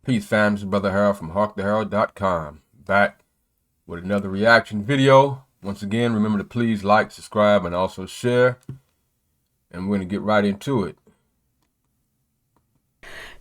Peace, fam. This is Brother Harold from HawkTheHerald.com. Back with another reaction video. Once again, remember to please like, subscribe, and also share. And we're going to get right into it.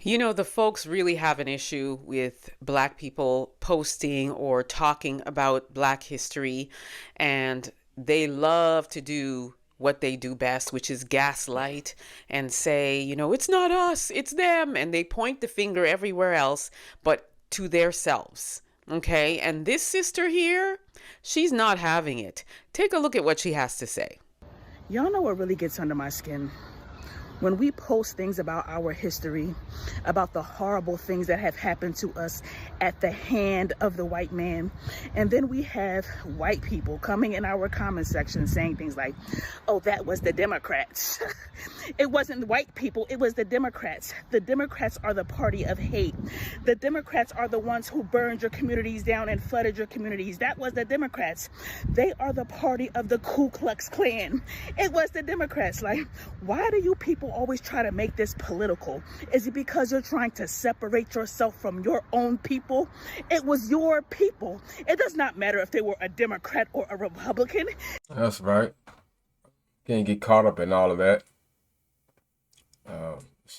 You know, the folks really have an issue with Black people posting or talking about Black history, and they love to do what they do best, which is gaslight and say, you know, it's not us, it's them. And they point the finger everywhere else but to themselves. Okay. And this sister here, she's not having it. Take a look at what she has to say. Y'all know what really gets under my skin? When we post things about our history, about the horrible things that have happened to us at the hand of the white man, and then we have white people coming in our comment section saying things like, oh, that was the Democrats. It wasn't white people, it was the Democrats. The Democrats are the party of hate. The Democrats are the ones who burned your communities down and flooded your communities. That was the Democrats. They are the party of the Ku Klux Klan. It was the Democrats. Like, why do you people always try to make this political? Is it because you're trying to separate yourself from your own people? It was your people. It does not matter if they were a Democrat or a Republican. That's right. Can't get caught up in all of that.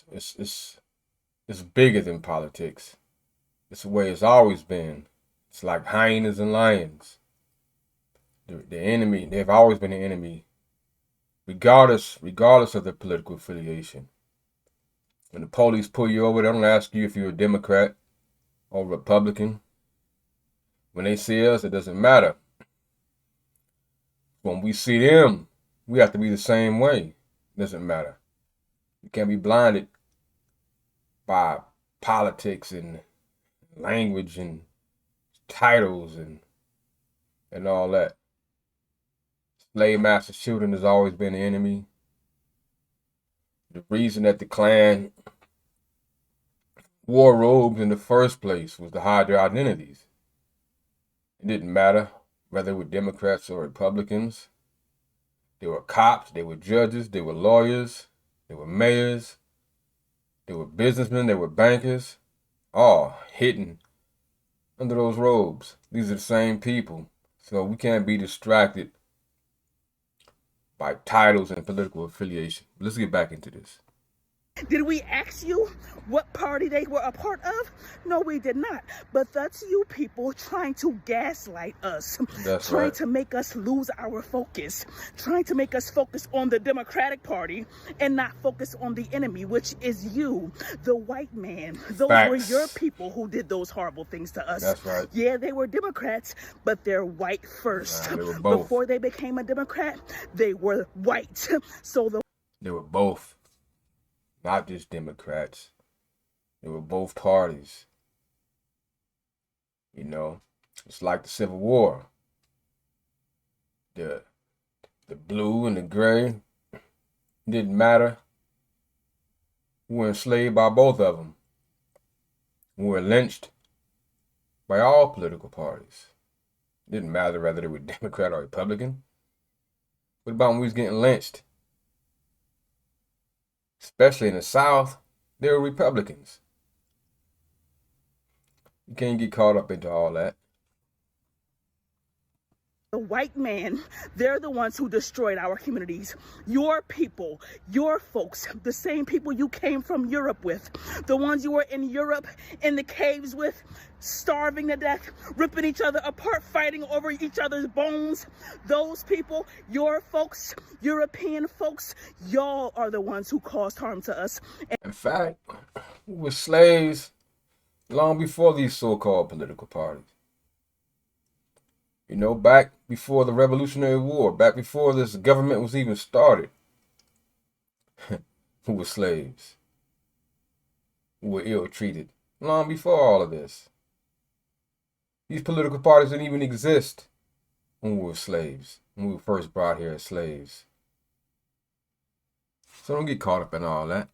It's bigger than politics. It's the way it's always been. It's like hyenas and lions. The enemy, they've always been the enemy, regardless of their political affiliation. When the police pull you over, they don't ask you if you're a Democrat or Republican. When they see us, it doesn't matter. When we see them, we have to be the same way. It doesn't matter. You can't be blinded by politics and language and titles and all that. Slave master children has always been the enemy. The reason that the Klan wore robes in the first place was to hide their identities. It didn't matter whether they were Democrats or Republicans. They were cops, they were judges, they were lawyers, they were mayors, they were businessmen, they were bankers, all hidden under those robes. These are the same people. So we can't be distracted by titles and political affiliation. Let's get back into this. Did we ask you what party they were a part of? No, we did not. But that's you people trying to gaslight us. That's trying right. to make us lose our focus. Trying to make us focus on the Democratic Party and not focus on the enemy, which is you, the white man. Those Facts. were your people who did those horrible things to us. That's right. Yeah, they were Democrats, but they're white first. Nah, they were both. Before they became a Democrat, they were white. They were both. Not just Democrats. They were both parties. You know, it's like the Civil War. The blue and the gray didn't matter. We were enslaved by both of them. We were lynched by all political parties. It didn't matter whether they were Democrat or Republican. What about when we was getting lynched? Especially in the South, they were Republicans. You can't get caught up into all that. The white man, they're the ones who destroyed our communities. Your people, your folks, the same people you came from Europe with, the ones you were in Europe in the caves with, starving to death, ripping each other apart, fighting over each other's bones. Those people, your folks, European folks, y'all are the ones who caused harm to us. In fact, we were slaves long before these so-called political parties. You know, back before the Revolutionary War, back before this government was even started, who were slaves, who were ill-treated, long before all of this. These political parties didn't even exist when we were slaves, when we were first brought here as slaves. So don't get caught up in all that.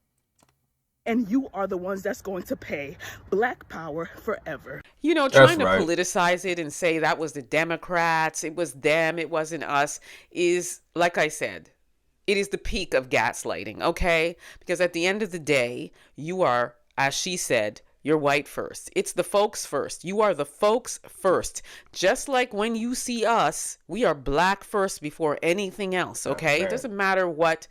And you are the ones that's going to pay. Black power forever. You know, trying to right. politicize it and say that was the Democrats, it was them, it wasn't us, is, like I said, it is the peak of gaslighting, okay? Because at the end of the day, you are, as she said, you're white first. It's the folks first. You are the folks first. Just like when you see us, we are black first before anything else, okay? It doesn't matter what,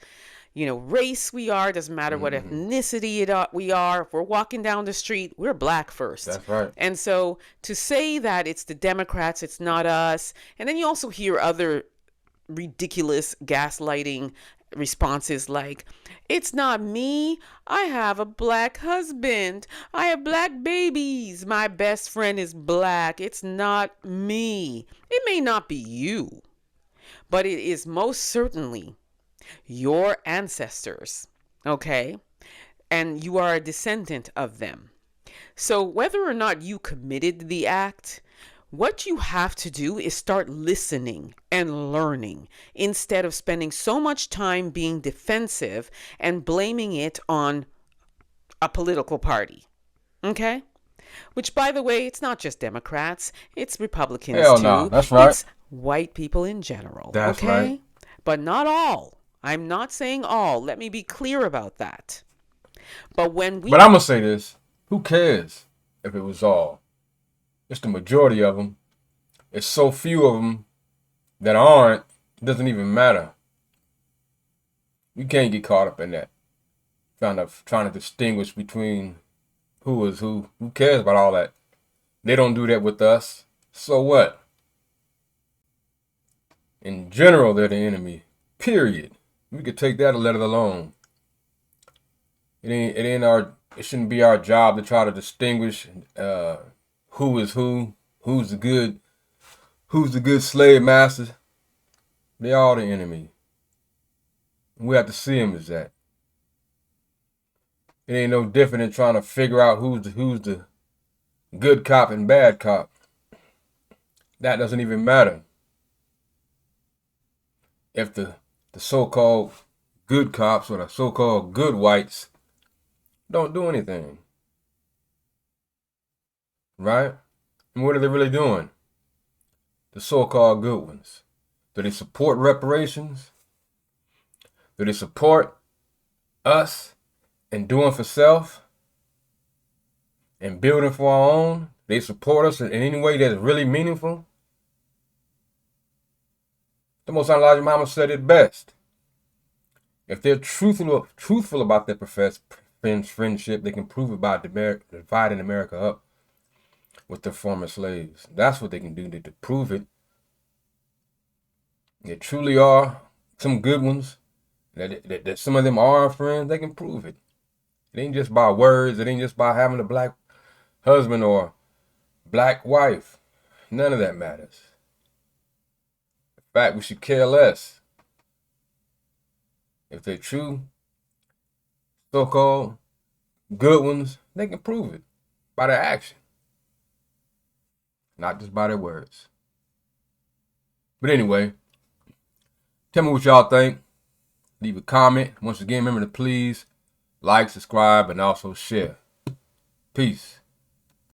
race we are. It doesn't matter what ethnicity we are. If we're walking down the street, we're black first. That's right. And so to say that it's the Democrats, it's not us. And then you also hear other ridiculous gaslighting responses like, it's not me, I have a black husband, I have black babies, my best friend is black, it's not me. It may not be you, but it is most certainly your ancestors, okay? And you are a descendant of them. So whether or not you committed the act, what you have to do is start listening and learning instead of spending so much time being defensive and blaming it on a political party. Okay? Which, by the way, it's not just Democrats, it's Republicans Hell too. no, that's right. It's white people in general. That's okay? right. But not all. I'm not saying all. Let me be clear about that. But I'm going to say this. Who cares if it was all? It's the majority of them. It's so few of them that aren't. It doesn't even matter. You can't get caught up in that. Trying to distinguish between who is who. Who cares about all that? They don't do that with us. So what? In general, they're the enemy. Period. We could take that and let it alone. It shouldn't be our job to try to distinguish who is who, who's the good slave master. They are the enemy. We have to see them as that. It ain't no different than trying to figure out who's the good cop and bad cop. That doesn't even matter. If the so-called good cops or the so-called good whites don't do anything. Right? And what are they really doing? The so-called good ones. Do they support reparations? Do they support us and doing for self and building for our own? They support us in any way that's really meaningful? The Most High Elijah Muhammad said it best. If they're truthful about their professed friendship, they can prove it by dividing America up with their former slaves. That's what they can do to prove it. There truly are some good ones, that some of them are our friends, they can prove it. It ain't just by words. It ain't just by having a black husband or black wife. None of that matters. In fact, we should care less. If they're true, so-called good ones, they can prove it by their action, not just by their words. But anyway, tell me what y'all think. Leave a comment. Once again, remember to please like, subscribe, and also share. Peace.